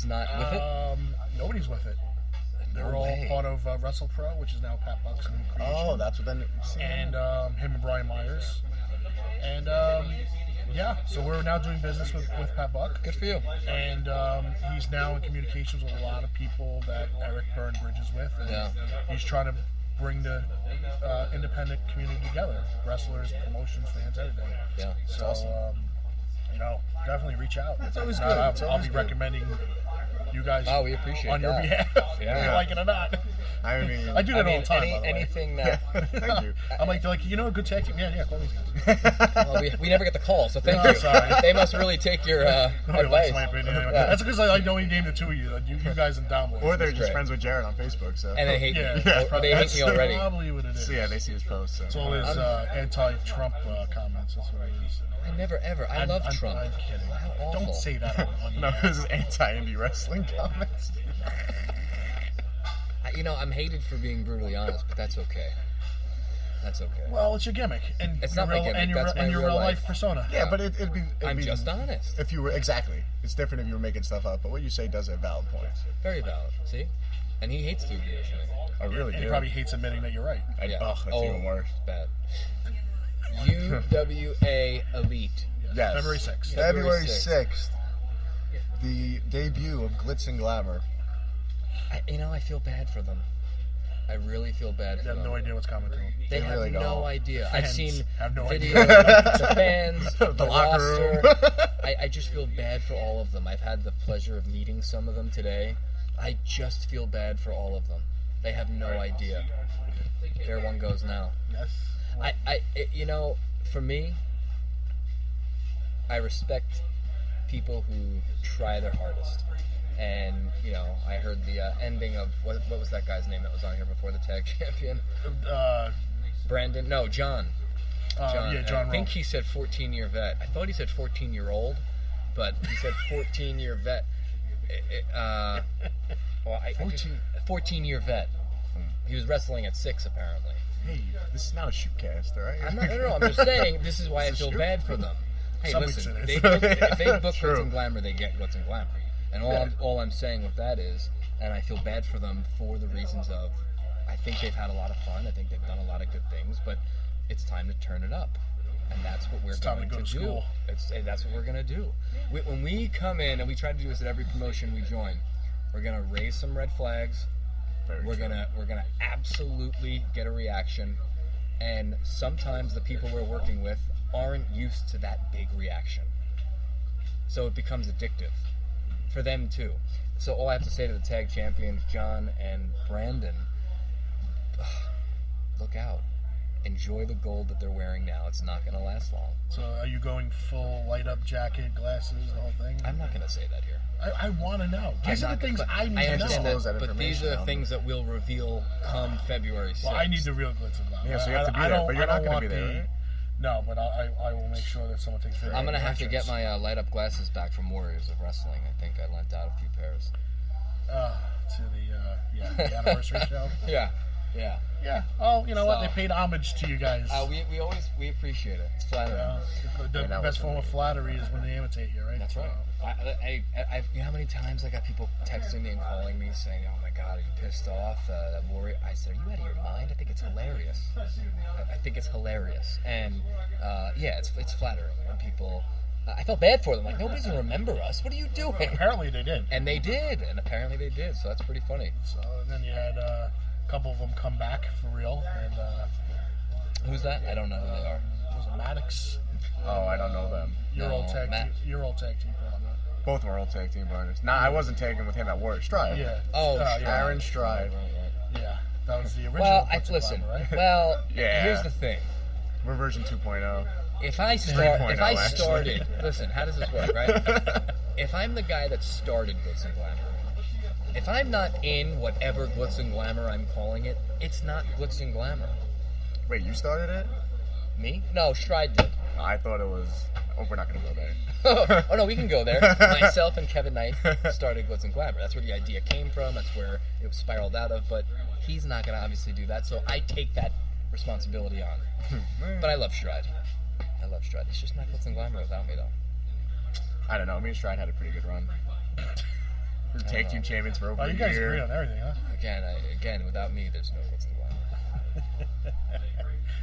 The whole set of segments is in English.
not with it? Nobody's with it. They're all part of Wrestle Pro, which is now Pat Buck's new creation. Oh, that's what then. And him and Brian Myers. And so we're now doing business with Pat Buck. Good for you. And he's now in communications with a lot of people that Eric burned bridges with. And he's trying to bring the independent community together. Wrestlers, promotions, fans, everything. Yeah, it's so, awesome. Definitely reach out. It's always good. I'll be recommending you guys we appreciate on your behalf, whether you like it or not. I mean, I do that all the time. Anything that thank you. I'm like, a good tag team. Yeah, call me. Well, we never get the call, so thank you. Sorry. They must really take your Nobody advice. likes my opinion. Anyway. That's because I only named the two of you. You guys and Downboy. Or they're just friends with Jared on Facebook. So. And they hate me. Yeah, They hate me already. Probably what it is. So yeah, they see his posts. So. It's all his anti-Trump comments. That's what it is. I never ever. I love Trump. I'm kidding. How awful. Don't say that on No, this is anti-indie wrestling comments. I'm hated for being brutally honest, but that's okay. That's okay. Well, it's your gimmick, and it's not my gimmick. And your real life persona. Yeah, but it'd be. I'm just honest. If you were exactly, it's different if you were making stuff up. But what you say does have valid points. Very valid. See, and he hates to agree with me. I really do. He probably hates admitting that you're right. That's even worse. It's bad. UWA Elite. Yes. February 6th. February 6th. The debut of Glitz and Glamour. I feel bad for them. I really feel bad for them. They have no idea what's coming to them. They have really no don't. idea. Fans I've seen have no video, idea. the fans, the locker roster. room. I just feel bad for all of them. I've had the pleasure of meeting some of them today. I just feel bad for all of them. They have no idea. There one goes now. Yes. For me, I respect people who try their hardest. And, I heard the ending of, what was that guy's name that was on here before, the tag champion? Brandon? No, John. John. I think he said 14-year vet. I thought he said 14-year-old, but he said 14-year vet. 14-year vet. He was wrestling at 6, apparently. Hey, this is not a shootcast, all right? I'm just saying, this is why I feel bad for them. Hey, listen, if they book Glitz and Glamour, they get Glitz and Glamour. And all I'm saying with that is, and I feel bad for them for the reasons of, I think they've had a lot of fun, I think they've done a lot of good things, but it's time to turn it up. And that's what we're going to do. School. That's what we're going to do. When we come in, and we try to do this at every promotion we join, we're going to raise some red flags. We're gonna absolutely get a reaction, and sometimes the people we're working with aren't used to that big reaction, so it becomes addictive for them too. So all I have to say to the tag champions, John and Brandon, look out. Enjoy the gold that they're wearing now. It's not going to last long. So are you going full light-up jacket, glasses, the whole thing? I'm not going to say that here. I want to know. These are the things I need to know. I understand that, but these are the things that we'll reveal come February 6th. Well, I need the real Glitz and Glamour. Yeah, so you have to be there, but you're not going to be there, right? No, but I will make sure that someone takes video. I'm going to have to get my light-up glasses back from Warriors of Wrestling. I think I lent out a few pairs. To the anniversary show? Yeah. Oh, you know what? They paid homage to you guys. We appreciate it. It's flattering. The best form of flattery is when they imitate you, right? That's right. You know how many times I got people texting me and calling me saying, "Oh my God, are you pissed off?" That Warrior. I said, "Are you out of your mind?" I think it's hilarious. I think it's hilarious, and it's flattering when people. I felt bad for them. Like, nobody's gonna remember us. What are you doing? Apparently they did. And they did. And apparently they did. So that's pretty funny. So and then you had a couple of them come back for real. And who's that? I don't know who they are. Was it Maddox? Oh, I don't know them. Your old tag team partner. Both were old tag team partners. Nah, I wasn't tagging with him at Warrior Stride. Yeah. Oh, Aaron Stride. Right. Yeah, that was the original. Well, listen. Glamour, right? Well, here's the thing. We're version 2.0. If I started, listen, how does this work, right? If I'm the guy that started Glitz and Glamour, if I'm not in whatever Glitz and Glamour I'm calling it, it's not Glitz and Glamour. Wait, you started it? Me? No, Stride did. I thought it was... Oh, we're not going to go there. Oh, no, we can go there. Myself and Kevin Knight started Glitz and Glamour. That's where the idea came from. That's where it spiraled out of. But he's not going to obviously do that, so I take that responsibility on. But I love Stride. It's just not Glitz and Glamour without me, though. I don't know. Me and Stride had a pretty good run. Tag team champions for over a you guys year. agree on everything, huh? Again, without me, there's no Glitz to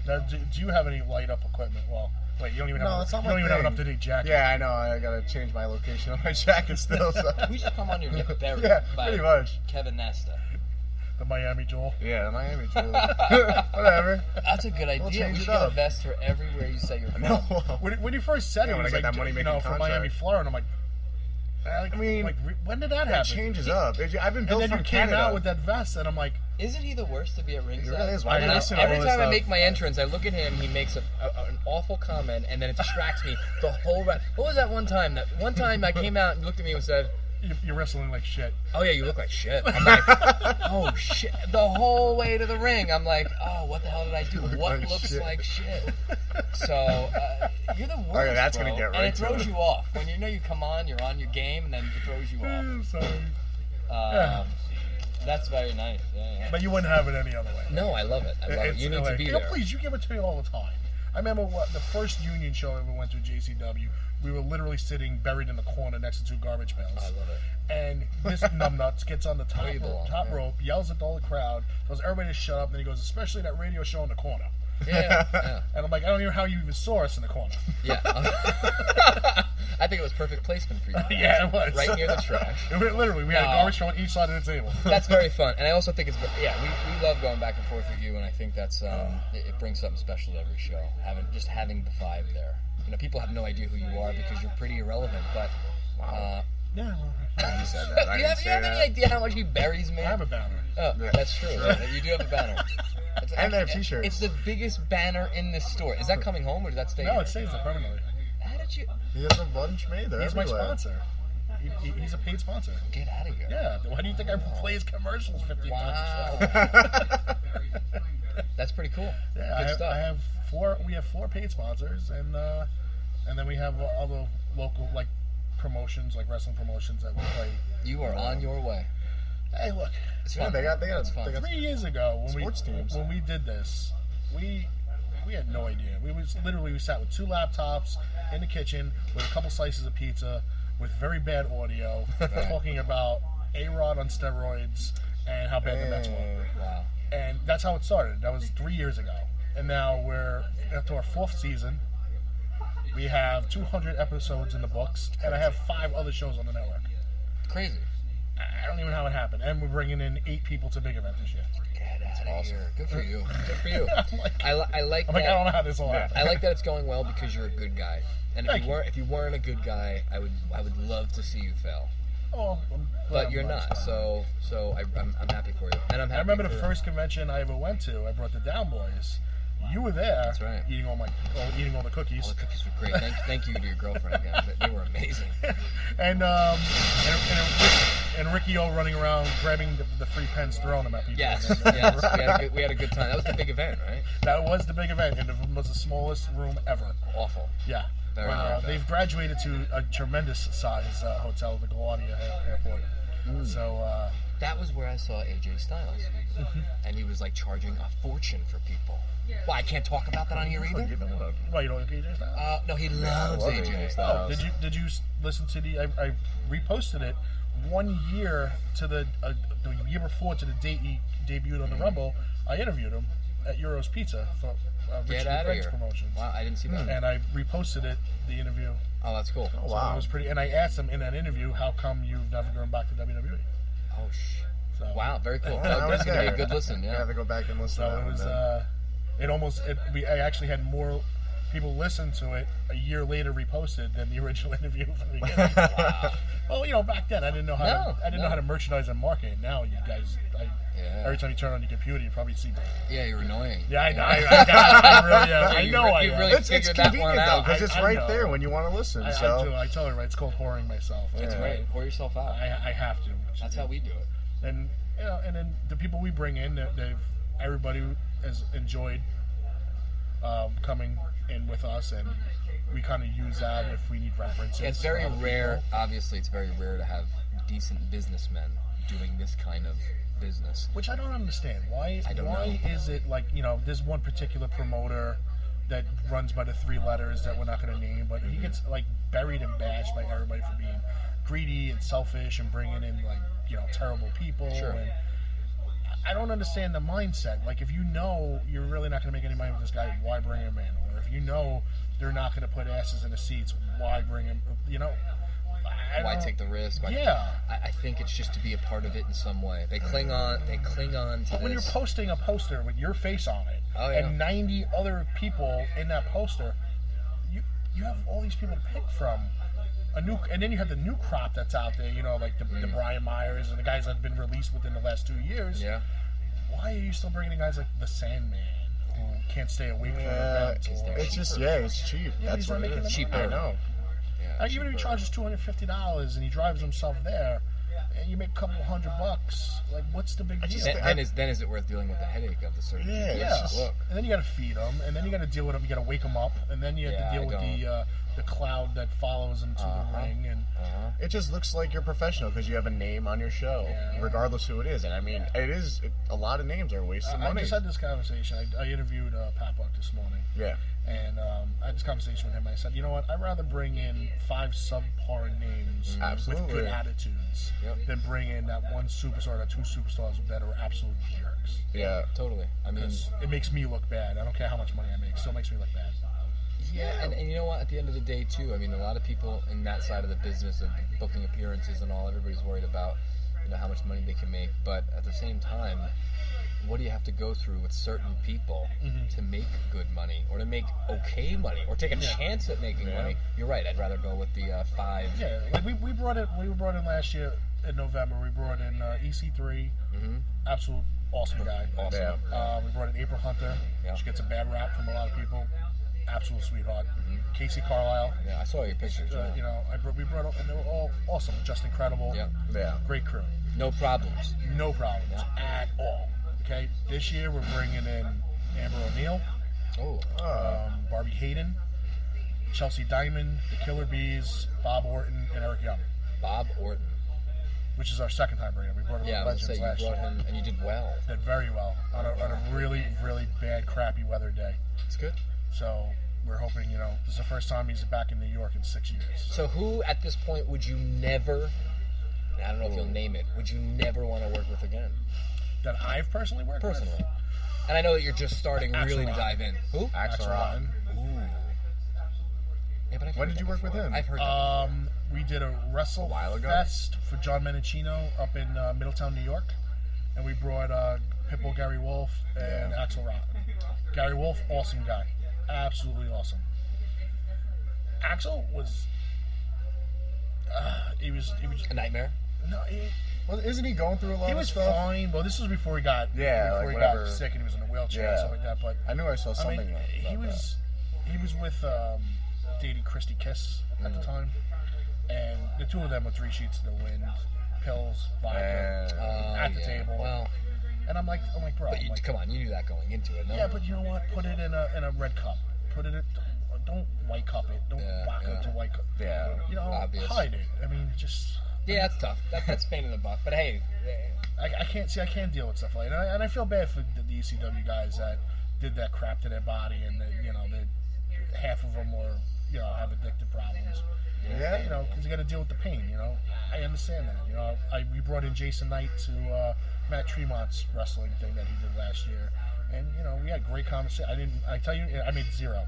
Now, do you have any light up equipment? Well, wait, you don't even have. It's not you my don't even have an thing. up to date jacket. Yeah, I know. I gotta change my location on my jacket still. So. We should come on here and get buried Yeah, by pretty much. Kevin Nesta. The Miami Joel. Yeah, Miami Joel. Whatever. That's a good idea. change We it should get a up. vest for everywhere you say you're from. No. When you first said Yeah, it, when was I get like that money-making from contract. Miami, Florida. I'm like, when did that It happen? changes up. I've been And built then from you came Canada. out with that vest, and I'm like, Isn't he the worst to be at ringside? It really is. Why do I you know. listen to Every all time this I stuff? make my entrance, I look at him. He makes an awful comment, and then it distracts me the whole rest. What was that one time? That one time I came out and looked at me and said, you're wrestling like shit. "Oh yeah, you look like shit." I'm like, "Oh shit!" The whole way to the ring, I'm like, "Oh, what the hell did I do? What like looks shit. like shit?" So you're the worst, Okay, that's bro. gonna get and right it to throws it. you off when you know you come on, you're on your game, and then it throws you off. Sorry. That's very nice. Yeah. But you wouldn't have it any other way. No, I love it. I love it. You need to be there. Please, you give it to me all the time. I remember the first union show I ever went to, JCW. We were literally sitting buried in the corner next to two garbage pails. I love it. And this numbnuts gets on the top, Where you belong, yeah. rope, yells at all the crowd, tells everybody to shut up, and then he goes, especially that radio show in the corner. Yeah. And I'm like, I don't know how you even saw us in the corner. Yeah. I think it was perfect placement for you. Yeah, it was. Right near the trash. Literally, we had a No. garbage show on each side of the table. That's very fun, and I also think we love going back and forth with you, and I think that's it brings something special to every show. Having the vibe there. You know, people have no idea who you are because you're pretty irrelevant, but. Yeah, You said that. I Do you didn't have say any that. idea how much he buries me? I have a banner. Oh, Yeah. that's true. Sure. Yeah, you do have a banner. It's And they have t-shirts. It's the biggest banner in this store. Is that coming home or does that stay No, here? it stays there permanently. How did you He has a bunch made there. He's my everywhere. sponsor. He's a paid sponsor. get out of here? Yeah. Why do you think I play his commercials 15 times a show? Wow. That's pretty cool. Yeah, Good I stuff. have four. We have 4 paid sponsors, and then we have other local promotions, like wrestling promotions that we play. You are on your way. Hey, look, It's Yeah, fun. they got It's fun. 3 years ago when Sports teams. when we did this, we had no idea. We sat with 2 laptops in the kitchen with a couple slices of pizza with very bad audio, talking about A-Rod on steroids and how bad the Mets were. Wow. And that's how it started. That was 3 years ago. And now we're up to our 4th season. We have 200 episodes in the books, and I have 5 other shows on the network. Crazy. I don't even know how it happened. And we're bringing in 8 people to Big Event this year. Get out of here. Good for you. Good for you. I'm like, I like I that. don't know how this all happened. I like that it's going well because you're a good guy. And Thank if you weren't a good guy, I would love to see you fail. Oh, I'm glad But I'm you're glad. not. So I'm happy for you. And I'm happy. I remember the for- first convention I ever went to. I brought the Down Boys. You were there. That's right. Eating all the cookies. All the cookies were great. Thank you to your girlfriend again. But they were amazing. and Ricky O running around grabbing the free pens, throwing them at people. Yes. We had a good time. That was the big event, right? That was the big event, and it was the smallest room ever. Awful. Yeah. Very Well, bad. they've graduated to a tremendous size hotel, the LaGuardia Airport. So That was where I saw AJ Styles, and he was like charging a fortune for people. Why I can't talk about that on here either? well, you don't like AJ Styles? No, he loves love AJ AJ Styles. Styles. Did you listen to I reposted it 1 year to the year before to the date he debuted on the Rumble. I interviewed him at Euro's Pizza for Get Richard out of Greg's here. promotions. Wow, I didn't see that. And I reposted it, the interview. Oh, that's cool. Oh, So wow. it was pretty. And I asked him in that interview, how come you've never gone back to WWE? Oh, So, wow, very cool. Yeah, I was That's gonna be a there. good listen. I Yeah. have to go back and listen So to that it one was. then. I actually had more people listen to it a year later reposted than the original interview from the beginning. Wow. Well, back then I didn't know how know how to merchandise and market. Now you guys, Yeah. every time you turn on your computer, you probably see. Yeah, you're annoying. Yeah, I know. I really am. I You know re- I you am. really- It's figured that one convenient though, out. because it's I right know. there when you want to listen. I tell her, right? It's called whoring myself. That's Yeah. right. Pour yourself out. I have to. That's how we do it. And and then the people we bring in, everybody has enjoyed coming in with us, and we kind of use that if we need references. Yeah, it's for very other rare. people. Obviously, it's very rare to have decent businessmen doing this kind of business. Which I don't understand. Why I don't why know. is it like, there's one particular promoter that runs by the 3 letters that we're not going to name, but he gets like buried and bashed by everybody for being greedy and selfish and bringing in like terrible people. Sure. And I don't understand the mindset. Like, if you know you're really not going to make any money with this guy, why bring him in? Or if you know they're not going to put asses in the seats, why bring him? Why take the risk? I think it's just to be a part of it in some way. They cling on to But when you're posting a poster with your face on it and 90 other people in that poster, you have all these people to pick from. And then you have the new crop that's out there, like the Brian Myers and the guys that have been released within the last 2 years. Yeah. Why are you still bringing in guys like the Sandman who can't stay awake for an event? It's just it's cheap. Yeah, That's what it is. Cheaper. I know. Yeah, Even if he charges $250 and he drives himself there, and you make a couple $100, like, what's the big deal? Then is it worth dealing with the headache of the surgery? Yeah. And then you got to feed them, and then you got to deal with them. You got to wake them up, and then you have to deal with the cloud that follows them to the ring. And it just looks like you're professional because you have a name on your show, regardless who it is. And I mean, a lot of names are a waste of money. I just had this conversation. I interviewed Pat Buck this morning. Yeah. And I had this conversation with him. I said, you know what? I'd rather bring in 5 subpar names with good attitudes than bring in that one superstar, that 2 superstars that are absolute jerks. Yeah, totally. I mean, it makes me look bad. I don't care how much money I make. It still makes me look bad. Yeah, and you know what? At the end of the day, too, I mean, a lot of people in that side of the business of booking appearances and all, everybody's worried about how much money they can make. But at the same time, what do you have to go through with certain people to make good money or to make okay money or take a chance at making money? You're right. I'd rather go with the 5. Yeah, like we brought in last year in November. We brought in EC3, absolute awesome guy. Awesome. We brought in April Hunter. She gets a bad rap from a lot of people. Absolute sweetheart. Casey Carlisle. Yeah, I saw your pictures. We brought up, and they were all awesome. Just incredible. Yeah. Great crew. No problems. No problems at all. Okay, this year we're bringing in Amber O'Neal, Barbie Hayden, Chelsea Diamond, the Killer Bees, Bob Orton, and Eric Young. Bob Orton. Which is our second time bringing him. We brought him to Legends last year. Him, and you did well. Did very well on a really, really bad, crappy weather day. That's good. So we're hoping, this is the first time he's back in New York in 6 years. So who, at this point, would you never, I don't know if you'll name it, would you never want to work with again? That I've personally worked with? And I know that you're just starting really to dive in. Who? Axel Rotten. Ooh. Yeah, but when did you work with him? I've heard that we did a Wrestle Fest for John Menachino up in Middletown, New York. And we brought Pitbull Gary Wolf and Axel Rotten. Gary Wolf, awesome guy. Absolutely awesome. Axel was... he was a nightmare? No, well, isn't he going through a lot of stuff? He was fine. Well, this was before he got got sick and he was in a wheelchair and stuff like that. But I knew I saw something. He was with dating Christy Kiss at the time, and the 2 of them were 3 sheets to the wind, pills, vodka at the table. Well, and I'm like, bro. But come on, you knew that going into it. No? Yeah, but you know what? Put it in a red cup. Put it in. Don't white cup it. Don't vodka to white cup. Yeah. Obvious. Hide it. I mean, just. Yeah, that's tough. That's pain in the butt. But hey, I can't deal with stuff like that. And I feel bad for the ECW guys that did that crap to their body, and half of them were have addictive problems. Yeah. Because you got to deal with the pain. I understand that. We brought in Jason Knight to Matt Tremont's wrestling thing that he did last year, and we had great conversation. I tell you, I made 0.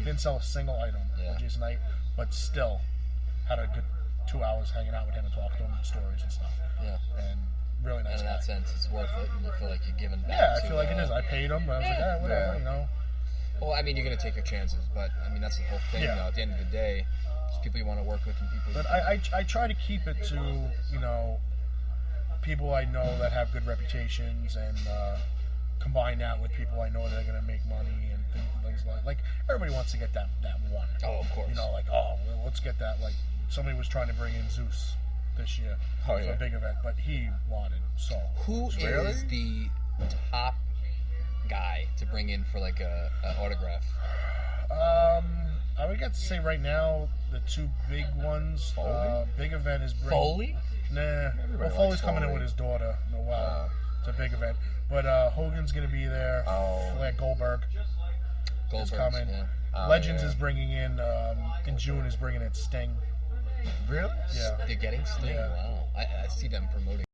Didn't sell a single item with Jason Knight, but still had a good 2 hours hanging out with him and talking to him stories and stuff. Yeah. And really nice. And in that sense, it's worth it, and you feel like you're giving back. Yeah, I feel like it is. I paid him, but I was like, whatever, Well, I mean, you're going to take your chances, but I mean, that's the whole thing. At the end of the day, it's people you want to work with and people. But I try to keep it to people I know that have good reputations and combine that with people I know that are going to make money and things like everybody wants to get that one. Oh, of course. Let's get that. Like somebody was trying to bring in Zeus this year for a big event, but he wanted so. Who is the top guy to bring in for like a autograph? I would get to say right now the 2 big ones. Big event is Foley. Nah. Well, Foley's coming in with his daughter. It's a big event. But Hogan's going to be there. Flair Goldberg. is Goldberg's, coming. yeah. Legends yeah. is bringing in June is bringing in Sting. Really? Yeah. They're getting Sting. Yeah. Wow. I see them promoting